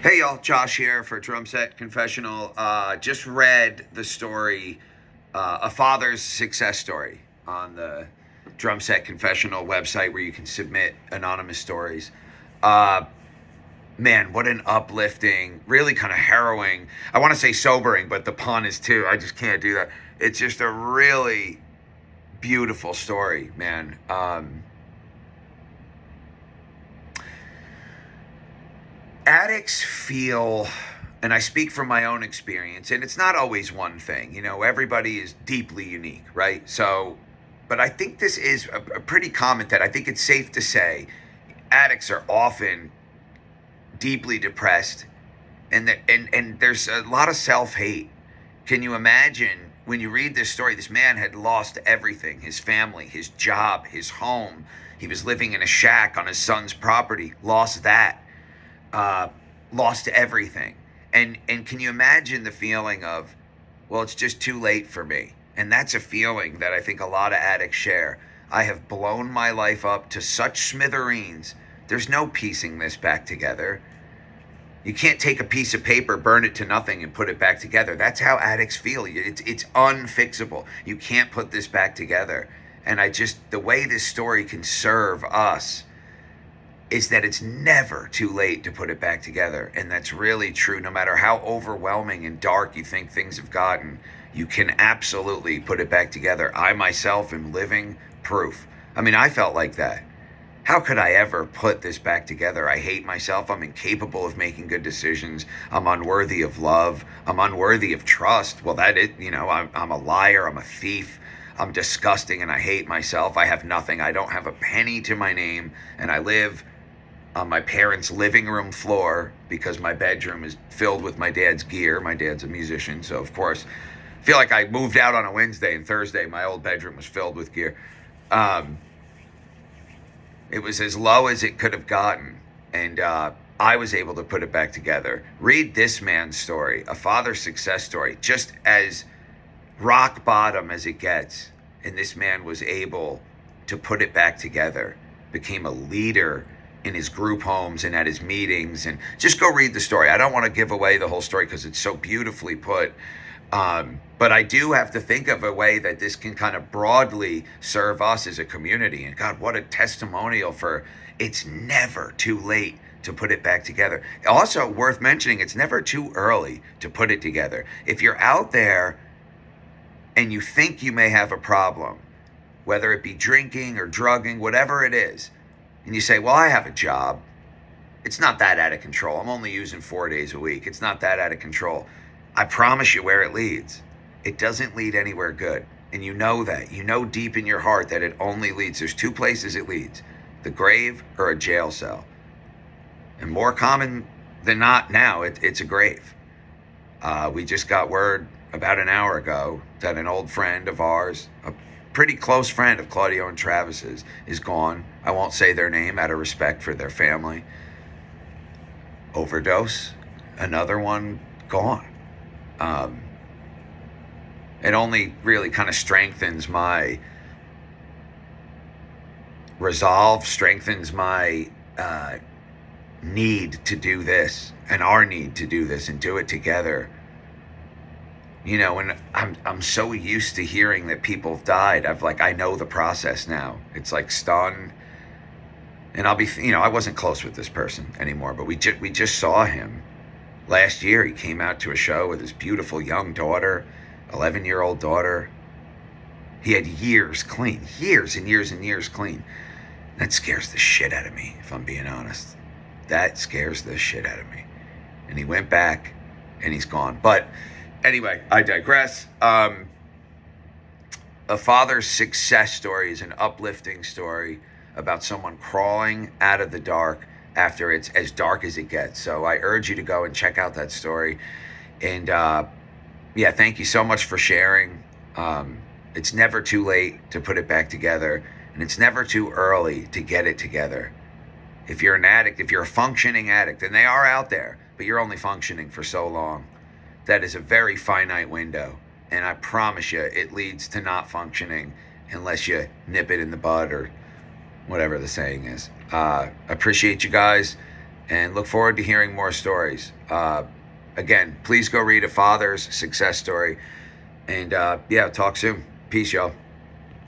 Hey y'all, Josh here for Drum Set Confessional. Just read the story, A Father's Success Story, on the Drum Set Confessional website where you can submit anonymous stories. Uh, Man, what an uplifting, really kind of harrowing, I want to say sobering, but the pun is too. I just can't do that. It's just a really beautiful story, man. Addicts feel, and I speak from my own experience, and it's not always one thing. Everybody is deeply unique, right? So, but I think this is a pretty common that I think it's safe to say addicts are often deeply depressed, and there's a lot of self-hate. Can you imagine when you read this story? This man had lost everything: his family, his job, his home. He was living in a shack on his son's property, lost that, uh, lost everything. And can you imagine the feeling of, well, it's just too late for me? And that's a feeling that I think a lot of addicts share. I have blown my life up to such smithereens. There's no piecing this back together. You can't take a piece of paper, burn it to nothing, and put it back together. That's how addicts feel. It's unfixable. You can't put this back together. And the way this story can serve us is that it's never too late to put it back together. And that's really true. No matter how overwhelming and dark you think things have gotten, you can absolutely put it back together. I myself am living proof. I mean, I felt like that. How could I ever put this back together? I hate myself. I'm incapable of making good decisions. I'm unworthy of love. I'm unworthy of trust. Well, I'm a liar. I'm a thief. I'm disgusting and I hate myself. I have nothing. I don't have a penny to my name, and I live on my parents' living room floor because my bedroom is filled with my dad's gear. My dad's a musician, so of course, I feel like I moved out on a Wednesday, and Thursday my old bedroom was filled with gear. It was as low as it could have gotten, and I was able to put it back together. Read this man's story, a father's success story, just as rock bottom as it gets. And this man was able to put it back together, became a leader in his group homes and at his meetings. And just go read the story. I don't want to give away the whole story because it's so beautifully put. But I do have to think of a way that this can kind of broadly serve us as a community. And God, what a testimonial for it's never too late to put it back together. Also worth mentioning, it's never too early to put it together. If you're out there and you think you may have a problem, whether it be drinking or drugging, whatever it is, and you say, well, I have a job. It's not that out of control. I'm only using 4 days a week. It's not that out of control. I promise you where it leads. It doesn't lead anywhere good. And you know that. You know deep in your heart that it only leads. There's two places it leads: the grave or a jail cell. And more common than not now, it's a grave. We just got word about an hour ago that an old friend of ours, a pretty close friend of Claudio and Travis's, is gone. I won't say their name out of respect for their family. Overdose. Another one gone. It only really kind of strengthens my resolve, strengthens my need to do this, and our need to do this and do it together. And I'm so used to hearing that people have died. I know the process now. It's like stunned. And I wasn't close with this person anymore, but we just saw him last year. He came out to a show with his beautiful young daughter, 11-year-old daughter. He had years clean, years and years and years clean. That scares the shit out of me, if I'm being honest. That scares the shit out of me. And he went back and he's gone. But anyway, I digress. A father's success story is an uplifting story about someone crawling out of the dark after it's as dark as it gets. So I urge you to go and check out that story. And thank you so much for sharing. It's never too late to put it back together, and it's never too early to get it together. If you're an addict, if you're a functioning addict, and they are out there, but you're only functioning for so long, that is a very finite window. And I promise you, it leads to not functioning unless you nip it in the bud, or whatever the saying is. Appreciate you guys. and look forward to hearing more stories. Again, please go read a father's success story. And yeah, talk soon. Peace, y'all.